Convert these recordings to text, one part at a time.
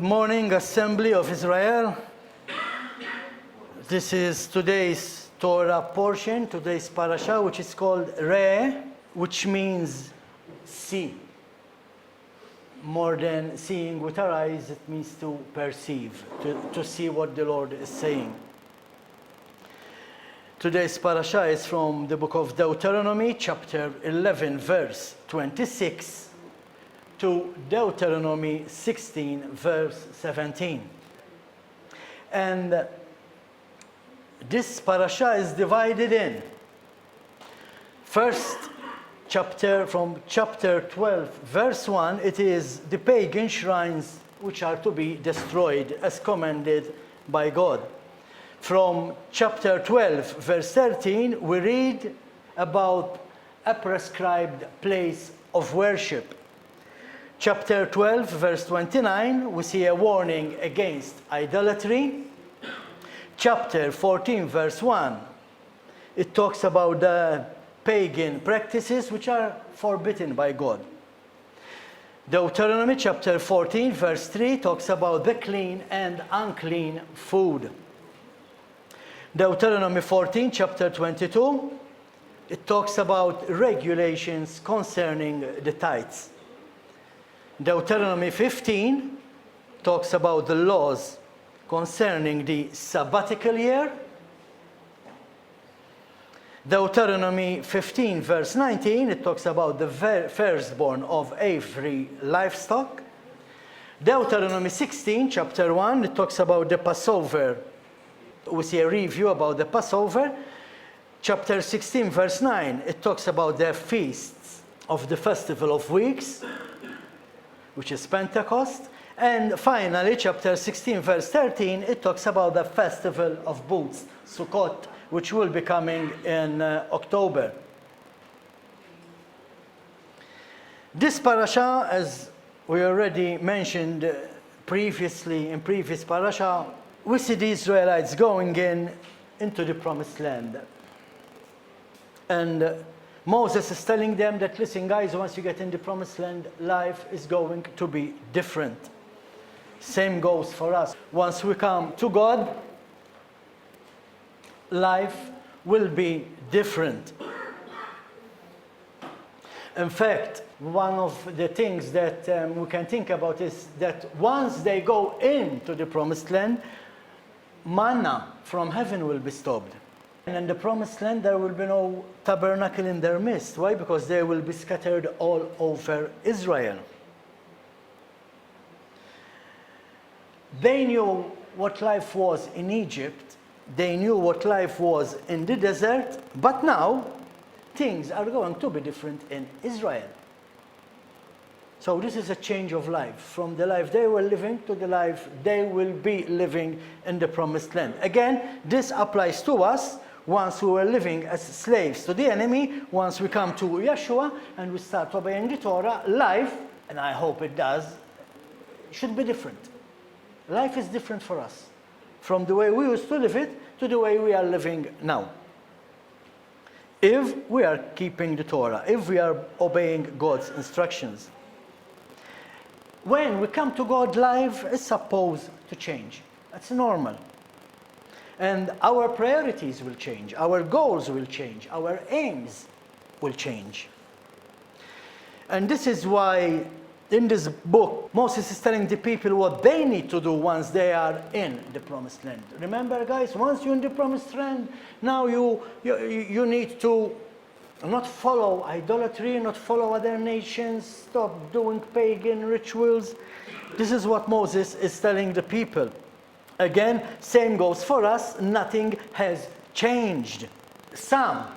Good morning, Assembly of Israel. This is today's Torah portion, today's Parasha, which is called Re, which means see. More than seeing with our eyes, it means to perceive, to see what the Lord is saying. Today's Parasha is from the book of Deuteronomy, chapter 11, verse 26, to Deuteronomy 16, verse 17. And this parasha is divided in first chapter, from chapter 12, verse 1, it is the pagan shrines which are to be destroyed as commanded by God. From chapter 12, verse 13, we read about a prescribed place of worship. Chapter 12, verse 29, we see a warning against idolatry. Chapter 14, verse 1, it talks about the pagan practices which are forbidden by God. Deuteronomy chapter 14, verse 3, talks about the clean and unclean food. Deuteronomy 14, chapter 22, it talks about regulations concerning the tithes. Deuteronomy 15 talks about the laws concerning the sabbatical year. Deuteronomy 15 verse 19, it talks about the firstborn of every livestock. Deuteronomy 16 chapter 1, it talks about the Passover. We see a review about the Passover. Chapter 16 verse 9, it talks about the feasts of the Festival of Weeks, which is Pentecost. And finally, chapter 16, verse 13, it talks about the Festival of Booths, Sukkot, which will be coming in October. This parasha, as we already mentioned previously in previous parasha, we see the Israelites going into the Promised Land. And Moses is telling them that, listen guys, once you get in the Promised Land, life is going to be different. Same goes for us. Once we come to God, life will be different. In fact, one of the things that we can think about is that once they go into the Promised Land, manna from heaven will be stopped. And in the Promised Land, there will be no tabernacle in their midst. Why? Because they will be scattered all over Israel. They knew what life was in Egypt. They knew what life was in the desert. But now, things are going to be different in Israel. So this is a change of life. From the life they were living to the life they will be living in the Promised Land. Again, this applies to us. Once we were living as slaves to the enemy, once we come to Yeshua and we start obeying the Torah, life, and I hope it does, should be different. Life is different for us, from the way we used to live it to the way we are living now. If we are keeping the Torah, if we are obeying God's instructions. When we come to God, life is supposed to change. That's normal. And our priorities will change, our goals will change, our aims will change. And this is why in this book, Moses is telling the people what they need to do once they are in the Promised Land. Remember, guys, once you're in the Promised Land, now you need to not follow idolatry, not follow other nations, stop doing pagan rituals. This is what Moses is telling the people. Again, same goes for us. Nothing has changed. Some,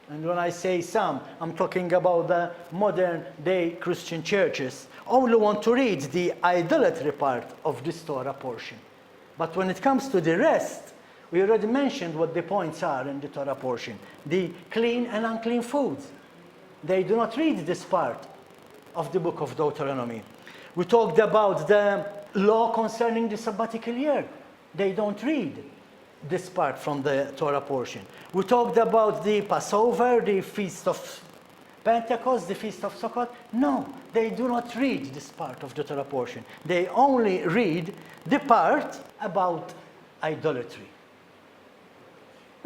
and when I say some, I'm talking about the modern day Christian churches, only want to read the idolatry part of this Torah portion. But when it comes to the rest, we already mentioned what the points are in the Torah portion. The clean and unclean foods. They do not read this part of the book of Deuteronomy. We talked about the law concerning the sabbatical year. They don't read this part from the Torah portion. We talked about the Passover, the Feast of Pentecost, the Feast of Sukkot? No, they do not read this part of the Torah portion. They only read the part about idolatry.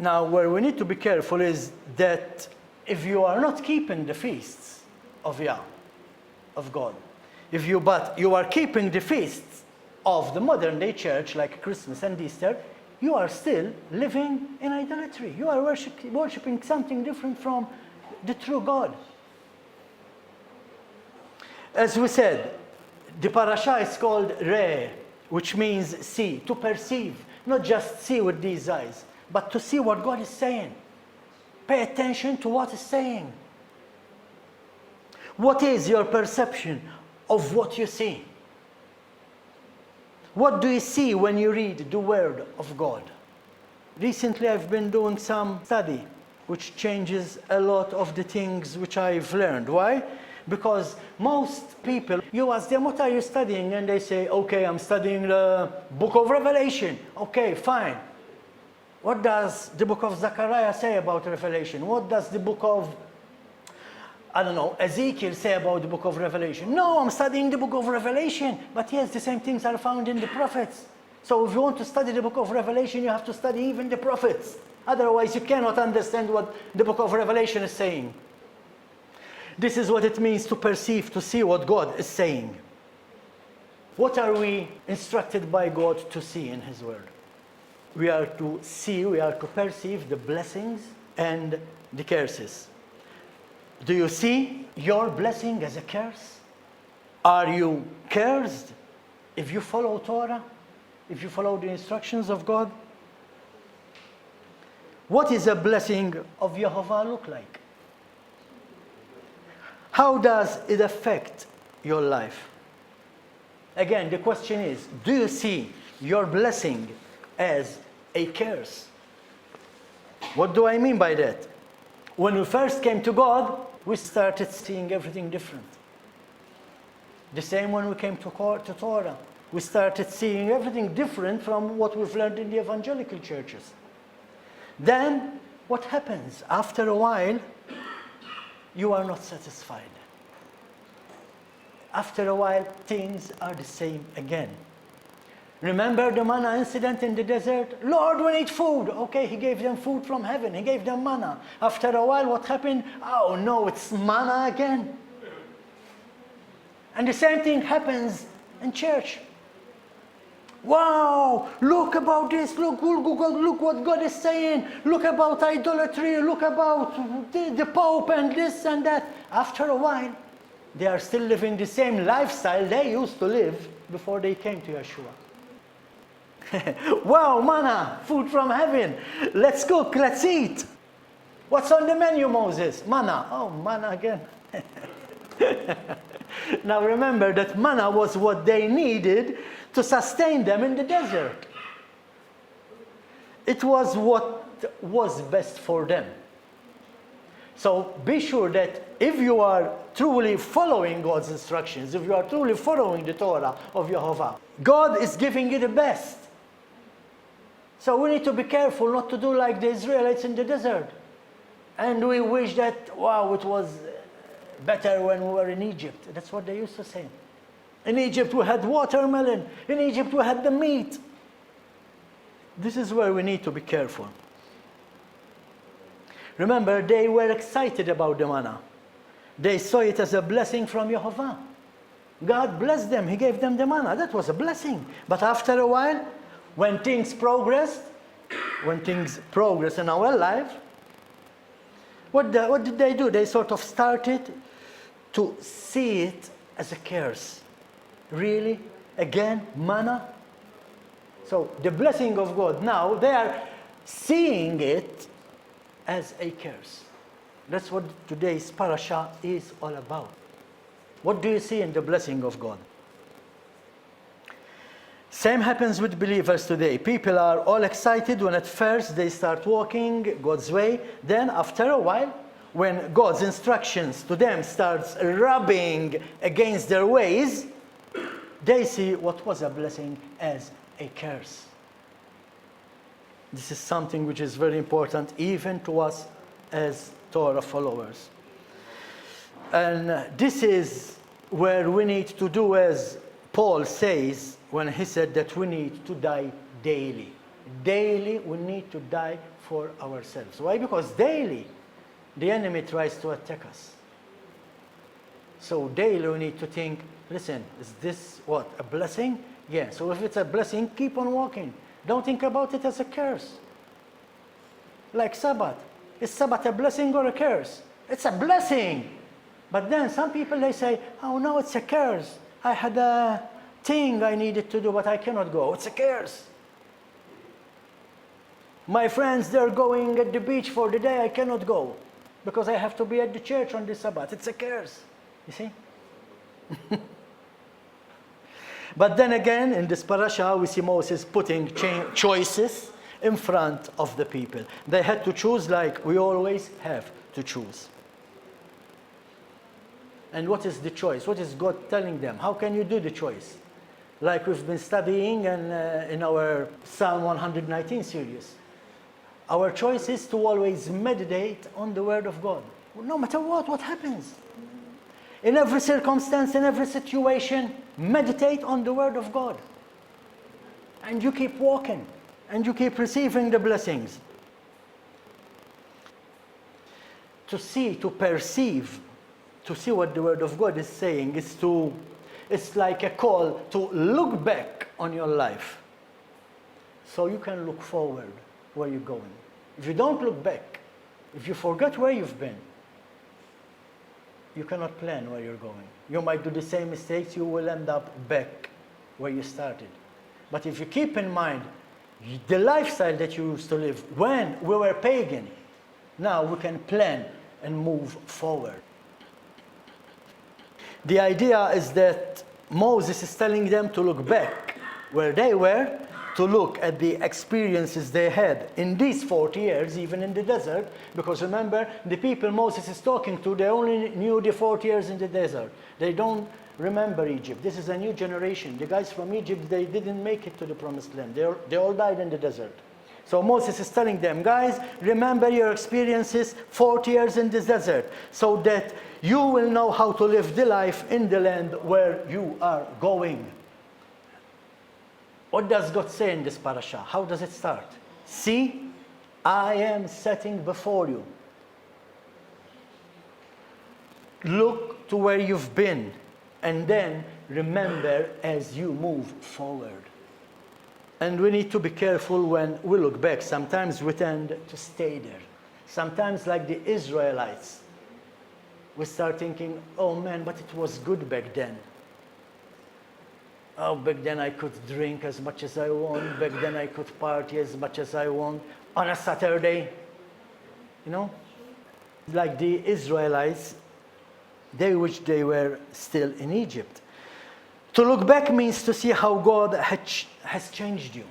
Now, where we need to be careful is that if you are not keeping the feasts of Yah, of God, but you are keeping the feasts of the modern day church, like Christmas and Easter, you are still living in idolatry. You are worshiping something different from the true God. As we said, the parasha is called Re, which means see, to perceive, not just see with these eyes, but to see what God is saying. Pay attention to what He's saying. What is your perception of what you see? What do you see when you read the Word of God? Recently, I've been doing some study, which changes a lot of the things which I've learned. Why? Because most people, you ask them, what are you studying? And they say, okay, I'm studying the book of Revelation. Okay, fine. What does the book of Zechariah say about Revelation? What does the book of, Ezekiel say about the book of Revelation? No, I'm studying the book of Revelation. But yes, the same things are found in the prophets. So if you want to study the book of Revelation, you have to study even the prophets. Otherwise, you cannot understand what the book of Revelation is saying. This is what it means to perceive, to see what God is saying. What are we instructed by God to see in His Word? We are to see, we are to perceive the blessings and the curses. Do you see your blessing as a curse? Are you cursed if you follow Torah? If you follow the instructions of God? What is a blessing of Yehovah look like? How does it affect your life? Again, the question is, do you see your blessing as a curse? What do I mean by that? When we first came to God, we started seeing everything different. The same when we came to Torah. We started seeing everything different from what we've learned in the evangelical churches. Then, what happens? After a while, you are not satisfied. After a while, things are the same again. Remember the manna incident in the desert? Lord, we need food. Okay, He gave them food from heaven. He gave them manna. After a while, what happened? Oh no, it's manna again. And the same thing happens in church. Wow, look about this, look what God is saying, look about idolatry, look about the Pope and this and that. After a while, they are still living the same lifestyle they used to live before they came to Yeshua. Wow, manna, food from heaven. Let's cook, let's eat. What's on the menu, Moses? Manna. Oh, manna again. Now remember that manna was what they needed to sustain them in the desert. It was what was best for them. So be sure that if you are truly following God's instructions, if you are truly following the Torah of Yehovah, God is giving you the best. So we need to be careful not to do like the Israelites in the desert. And we wish that, wow, it was better when we were in Egypt. That's what they used to say. In Egypt we had watermelon. In Egypt we had the meat. This is where we need to be careful. Remember, they were excited about the manna. They saw it as a blessing from Yehovah. God blessed them. He gave them the manna. That was a blessing. But after a while, when things progress in our life, what did they do? They sort of started to see it as a curse. Really? Again, manna? So the blessing of God now, they are seeing it as a curse. That's what today's parasha is all about. What do you see in the blessing of God? Same happens with believers today. People are all excited when at first they start walking God's way. Then after a while, when God's instructions to them starts rubbing against their ways, they see what was a blessing as a curse. This is something which is very important even to us as Torah followers. And this is where we need to do as Paul says when he said that we need to die daily. Daily we need to die for ourselves. Why? Because daily the enemy tries to attack us. So daily we need to think, listen, is this what? A blessing? Yeah. So if it's a blessing, keep on walking. Don't think about it as a curse. Like Sabbath. Is Sabbath a blessing or a curse? It's a blessing. But then some people, they say, oh no, it's a curse. I had a thing I needed to do, but I cannot go. It's a curse. My friends, they're going at the beach for the day. I cannot go because I have to be at the church on the Sabbath. It's a curse. You see? But then again, in this parasha, we see Moses putting choices in front of the people. They had to choose like we always have to choose. And what is the choice? What is God telling them? How can you do the choice? Like we've been studying in our Psalm 119 series. Our choice is to always meditate on the Word of God. No matter what happens. In every circumstance, in every situation, meditate on the Word of God. And you keep walking. And you keep receiving the blessings. To see, to perceive, to see what the Word of God is saying it's like a call to look back on your life so you can look forward where you're going. If you don't look back, if you forget where you've been, you cannot plan where you're going. You might do the same mistakes, you will end up back where you started. But if you keep in mind the lifestyle that you used to live when we were pagan, now we can plan and move forward. The idea is that Moses is telling them to look back where they were, to look at the experiences they had in these 40 years, even in the desert, because remember, the people Moses is talking to, they only knew the 40 years in the desert. They don't remember Egypt. This is a new generation. The guys from Egypt, they didn't make it to the promised land. They all died in the desert. So Moses is telling them, guys, remember your experiences 40 years in this desert, so that you will know how to live the life in the land where you are going. What does God say in this parasha? How does it start? See, I am setting before you. Look to where you've been, and then remember as you move forward. And we need to be careful when we look back. Sometimes we tend to stay there. Sometimes, like the Israelites, we start thinking, oh man, but it was good back then. Oh, back then I could drink as much as I want. Back then I could party as much as I want on a Saturday. You know? Like the Israelites, they wish they were still in Egypt. To look back means to see how God has changed you.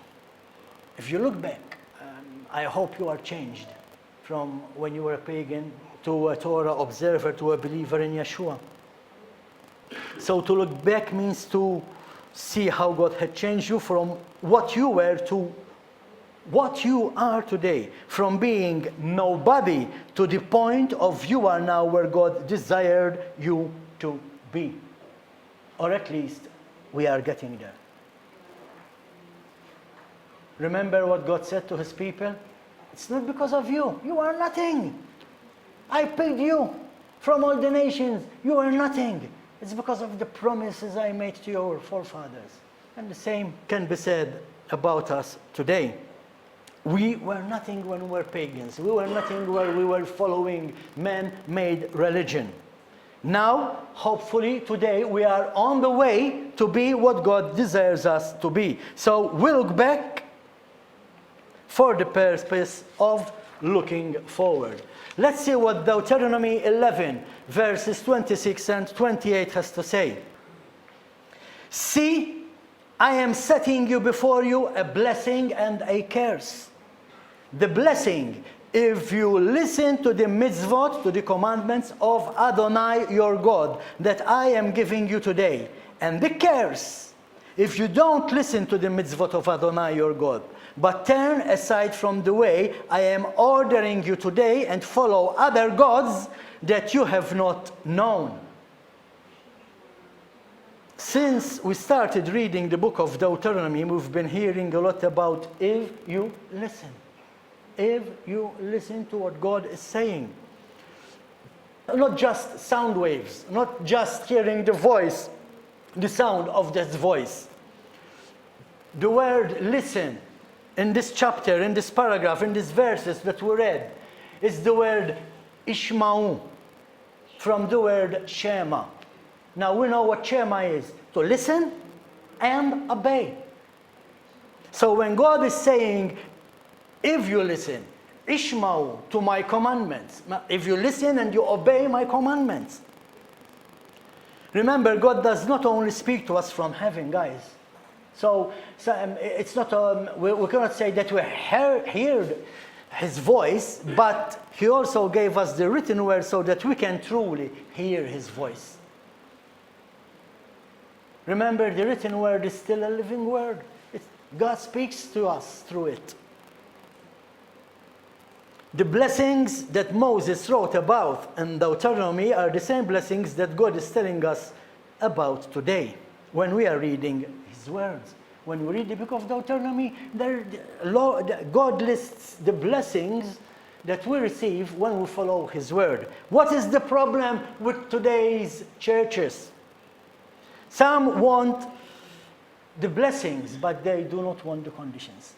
If you look back, I hope you are changed from when you were a pagan to a Torah observer to a believer in Yeshua. So to look back means to see how God had changed you from what you were to what you are today. From being nobody to the point of you are now where God desired you to be. Or at least we are getting there. Remember what God said to his people? It's not because of you. You are nothing. I picked you from all the nations. You are nothing. It's because of the promises I made to your forefathers. And the same can be said about us today. We were nothing when we were pagans. We were nothing when we were following man-made religion. Now, hopefully, today we are on the way to be what God desires us to be. So we look back for the purpose of looking forward. Let's see what Deuteronomy 11, verses 26 and 28 has to say. See, I am setting you before you a blessing and a curse. The blessing, if you listen to the mitzvot, to the commandments of Adonai your God, that I am giving you today. And the curse, if you don't listen to the mitzvot of Adonai your God, but turn aside from the way I am ordering you today and follow other gods that you have not known. Since we started reading the book of Deuteronomy, we've been hearing a lot about if you listen. If you listen to what God is saying. Not just sound waves, not just hearing the voice, the sound of that voice. The word listen in this chapter, in this paragraph, in these verses that we read, is the word ishma'u, from the word shema. Now we know what shema is, to listen and obey. So when God is saying, if you listen, ishma'u, to my commandments, if you listen and you obey my commandments. Remember, God does not only speak to us from heaven, guys. So it's not, we cannot say that we heard His voice, but He also gave us the written word so that we can truly hear His voice. Remember, the written word is still a living word. God speaks to us through it. The blessings that Moses wrote about in Deuteronomy are the same blessings that God is telling us about today when we are reading His words. When we read the book of Deuteronomy, God lists the blessings that we receive when we follow His word. What is the problem with today's churches? Some want the blessings, but they do not want the conditions.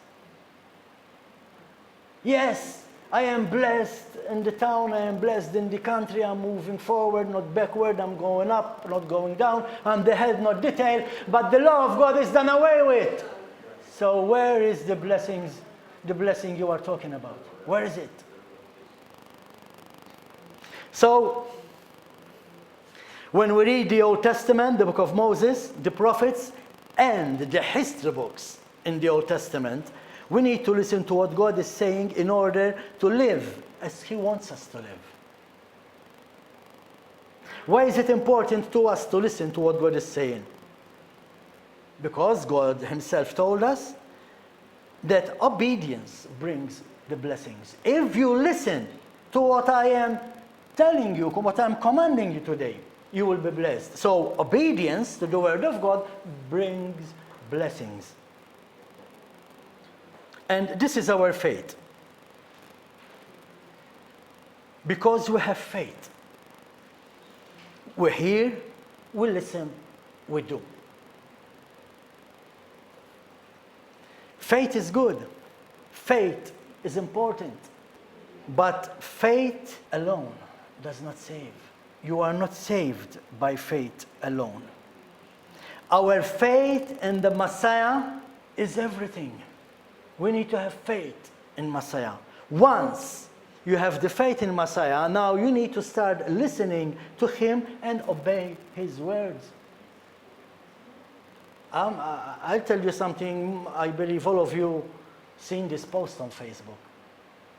Yes, I am blessed in the town, I am blessed in the country, I'm moving forward, not backward, I'm going up, not going down, I'm the head, not the tail, but the law of God is done away with. So where is the blessing you are talking about? Where is it? So, when we read the Old Testament, the book of Moses, the prophets, and the history books in the Old Testament, we need to listen to what God is saying in order to live as He wants us to live. Why is it important to us to listen to what God is saying? Because God Himself told us that obedience brings the blessings. If you listen to what I am telling you, what I'm commanding you today, you will be blessed. So obedience to the word of God brings blessings. And this is our faith. Because we have faith. We hear, we listen, we do. Faith is good. Faith is important. But faith alone does not save. You are not saved by faith alone. Our faith in the Messiah is everything. We need to have faith in Messiah. Once you have the faith in Messiah, now you need to start listening to Him and obey His words. I'll tell you something. I believe all of you seen this post on Facebook.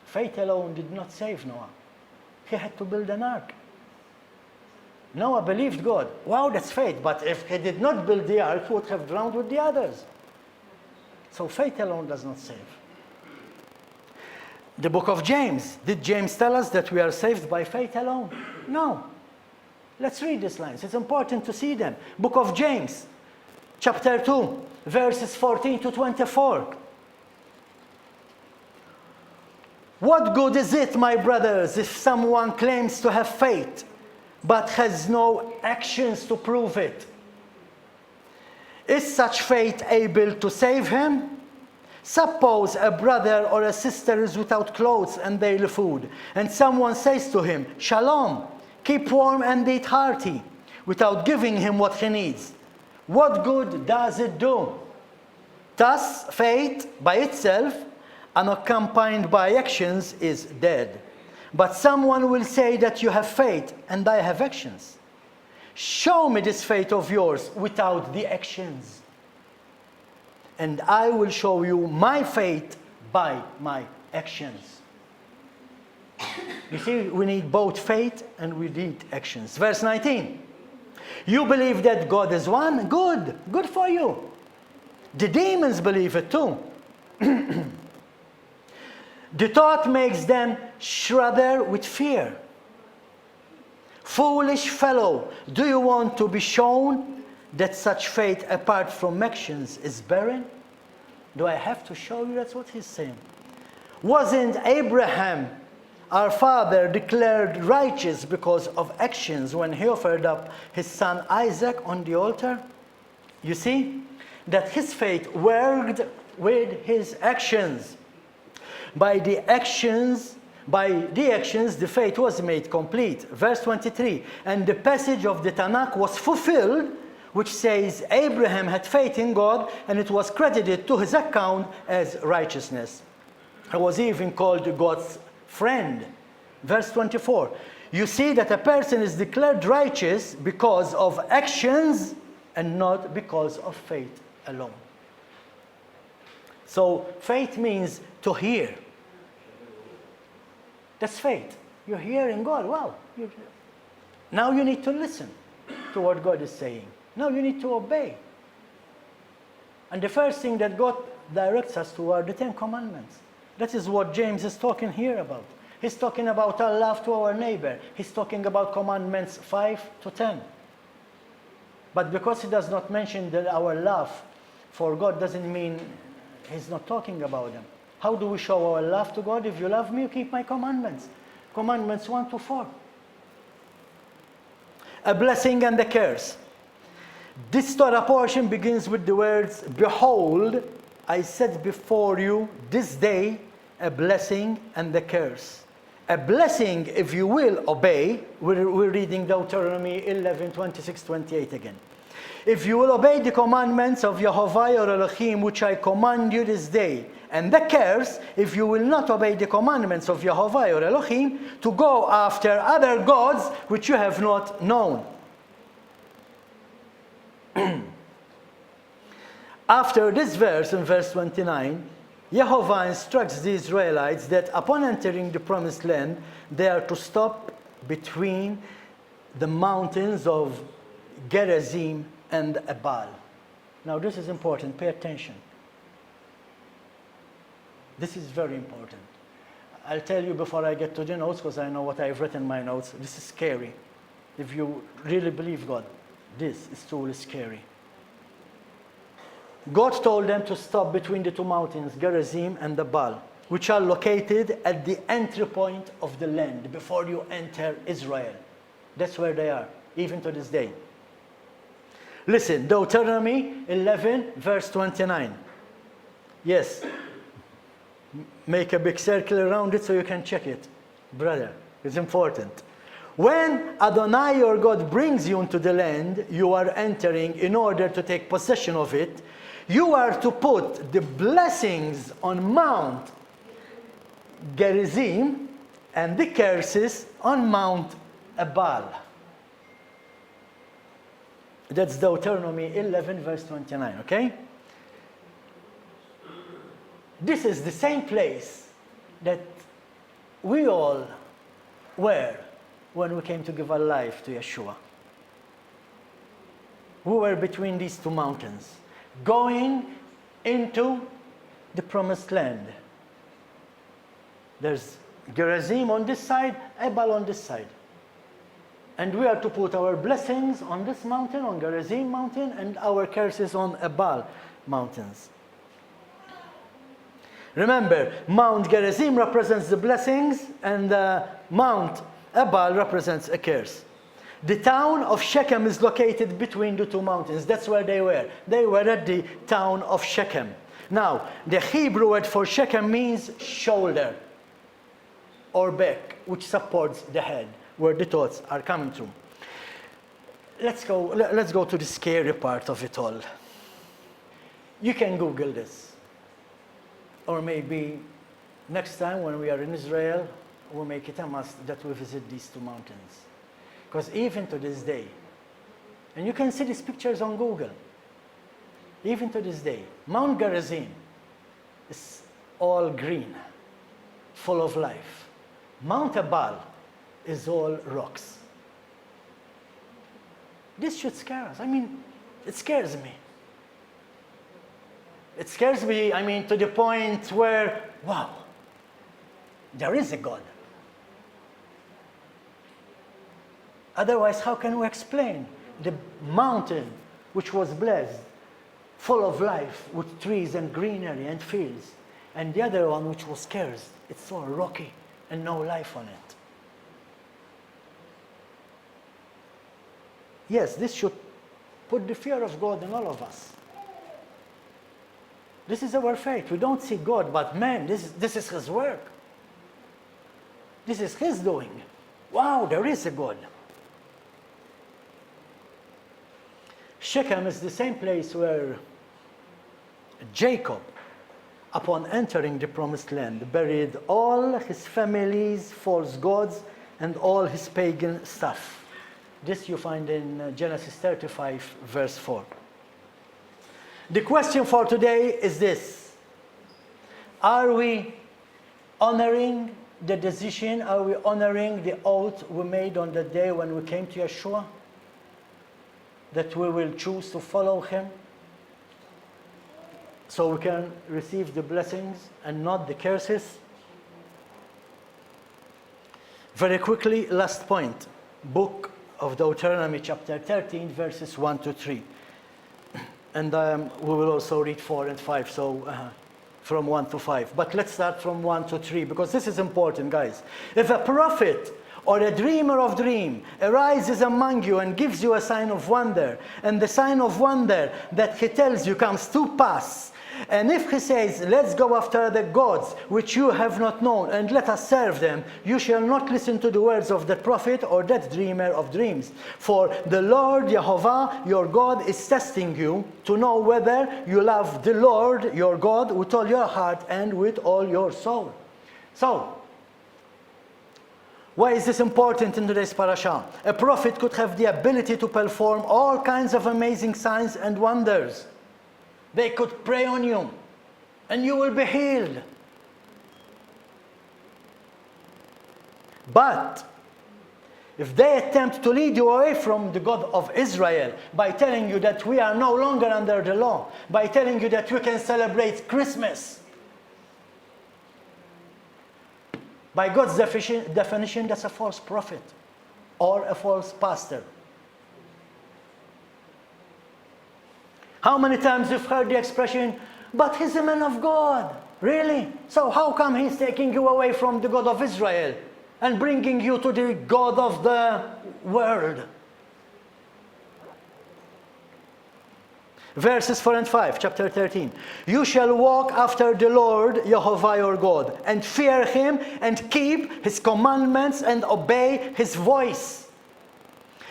Faith alone did not save Noah. He had to build an ark. Noah believed God. Wow, that's faith. But if he did not build the ark, he would have drowned with the others. So faith alone does not save. The book of James. Did James tell us that we are saved by faith alone? No. Let's read these lines. It's important to see them. Book of James, chapter 2, verses 14 to 24. What good is it, my brothers, if someone claims to have faith, but has no actions to prove it? Is such faith able to save him? Suppose a brother or a sister is without clothes and daily food, and someone says to him, "Shalom, keep warm and eat hearty," without giving him what he needs. What good does it do? Thus, faith by itself, unaccompanied by actions, is dead. But someone will say that you have faith and I have actions. Show me this faith of yours without the actions, and I will show you my faith by my actions. You see, we need both faith and we need actions. Verse 19. You believe that God is one? Good. Good for you. The demons believe it too. The thought makes them shudder with fear. Foolish fellow, do you want to be shown that such faith apart from actions is barren? Do I have to show you? That's what he's saying. Wasn't Abraham, our father, declared righteous because of actions when he offered up his son Isaac on the altar? You see that his faith worked with his actions. By the actions, the faith was made complete. Verse 23, and the passage of the Tanakh was fulfilled, which says Abraham had faith in God and it was credited to his account as righteousness. He was even called God's friend. Verse 24, you see that a person is declared righteous because of actions and not because of faith alone. So faith means to hear. That's faith. You're hearing God. Wow. Now you need to listen to what God is saying. Now you need to obey. And the first thing that God directs us to are the 10 Commandments. That is what James is talking here about. He's talking about our love to our neighbor. He's talking about Commandments 5 to 10. But because he does not mention that our love for God doesn't mean he's not talking about them. How do we show our love to God? If you love me, you keep my commandments. Commandments 1 to 4. A blessing and a curse. This Torah portion begins with the words, behold, I set before you this day a blessing and a curse. A blessing if you will obey. We're reading Deuteronomy 11, 26, 28 again. If you will obey the commandments of Yehovah your Elohim, which I command you this day. And the curse, if you will not obey the commandments of Yehovah your Elohim, to go after other gods which you have not known. After this verse, in verse 29, Yehovah instructs the Israelites that upon entering the promised land, they are to stop between the mountains of Gerizim and Ebal. Now this is important, pay attention. This is very important. I'll tell you before I get to the notes, because I know what I've written in my notes. This is scary. If you really believe God, this is truly scary. God told them to stop between the two mountains, Gerizim and Ebal, which are located at the entry point of the land before you enter Israel. That's where they are, even to this day. Listen, Deuteronomy 11, verse 29. Yes. Make a big circle around it so you can check it. Brother, it's important. When Adonai your God brings you into the land you are entering in order to take possession of it, you are to put the blessings on Mount Gerizim and the curses on Mount Ebal. That's Deuteronomy 11, verse 29, okay? This is the same place that we all were when we came to give our life to Yeshua. We were between these two mountains, going into the promised land. There's Gerizim on this side, Ebal on this side. And we are to put our blessings on this mountain, on Gerizim mountain, and our curses on Ebal mountains. Remember, Mount Gerizim represents the blessings, and Mount Ebal represents a curse. The town of Shechem is located between the two mountains. That's where they were. They were at the town of Shechem. Now, the Hebrew word for Shechem means shoulder or back, which supports the head, where the thoughts are coming from. Let's go to the scary part of it all. You can Google this. Or maybe next time when we are in Israel, we'll make it a must that we visit these two mountains. Because even to this day, and you can see these pictures on Google, even to this day, Mount Gerizim is all green, full of life. Mount Ebal is all rocks. This should scare us. I mean, it scares me. It scares me, to the point where, wow, there is a God. Otherwise, how can we explain the mountain which was blessed, full of life, with trees and greenery and fields, and the other one which was cursed? It's all rocky and no life on it. Yes, this should put the fear of God in all of us. This is our faith. We don't see God, but man, this is His work. This is His doing. Wow, there is a God. Shechem is the same place where Jacob, upon entering the promised land, buried all his family's false gods and all his pagan stuff. This you find in Genesis 35, verse 4. The question for today is this: are we honoring the decision? Are we honoring the oath we made on the day when we came to Yeshua? That we will choose to follow Him so we can receive the blessings and not the curses? Very quickly, last point. Book of Deuteronomy chapter 13, verses 1 to 3. And we will also read 4 and 5, so from 1 to 5. But let's start from 1 to 3, because this is important, guys. If a prophet or a dreamer of dream arises among you and gives you a sign of wonder, and the sign of wonder that he tells you comes to pass, and if he says, let's go after the gods which you have not known, and let us serve them, you shall not listen to the words of that prophet or that dreamer of dreams. For the Lord Yehovah, your God, is testing you to know whether you love the Lord, your God, with all your heart and with all your soul. So, why is this important in today's parasha? A prophet could have the ability to perform all kinds of amazing signs and wonders. They could pray on you, and you will be healed. But if they attempt to lead you away from the God of Israel by telling you that we are no longer under the law, by telling you that we can celebrate Christmas, by God's definition, that's a false prophet or a false pastor. How many times you've heard the expression, but he's a man of God? Really? So how come he's taking you away from the God of Israel and bringing you to the God of the world? Verses 4 and 5, chapter 13. You shall walk after the Lord, Yehovah your God, and fear Him, and keep His commandments, and obey His voice.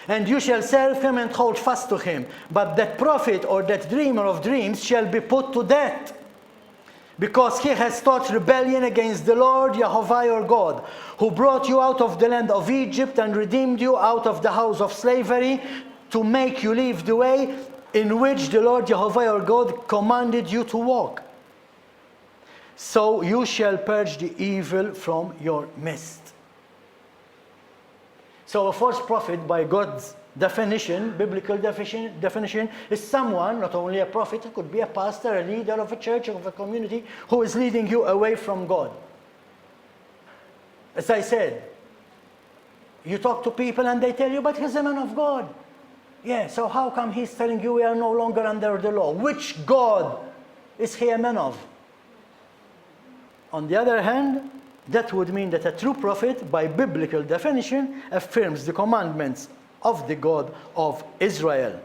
And you shall serve Him and hold fast to Him. But that prophet or that dreamer of dreams shall be put to death, because he has taught rebellion against the Lord Yehovah your God, who brought you out of the land of Egypt and redeemed you out of the house of slavery, to make you leave the way in which the Lord Yehovah your God commanded you to walk. So you shall purge the evil from your midst. So a false prophet, by God's definition, biblical definition, is someone, not only a prophet, it could be a pastor, a leader of a church, of a community, who is leading you away from God. As I said, you talk to people and they tell you, but he's a man of God. Yeah, so how come he's telling you we are no longer under the law? Which God is he a man of? On the other hand, that would mean that a true prophet, by biblical definition, affirms the commandments of the God of Israel.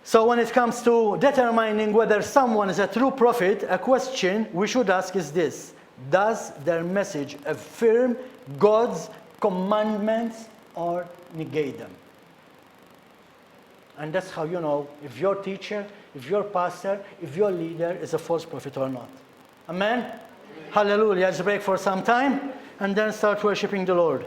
So when it comes to determining whether someone is a true prophet, a question we should ask is this: does their message affirm God's commandments or negate them? And that's how you know if your teacher, if your pastor, if your leader is a false prophet or not. Amen? Hallelujah. Let's break for some time and then start worshiping the Lord.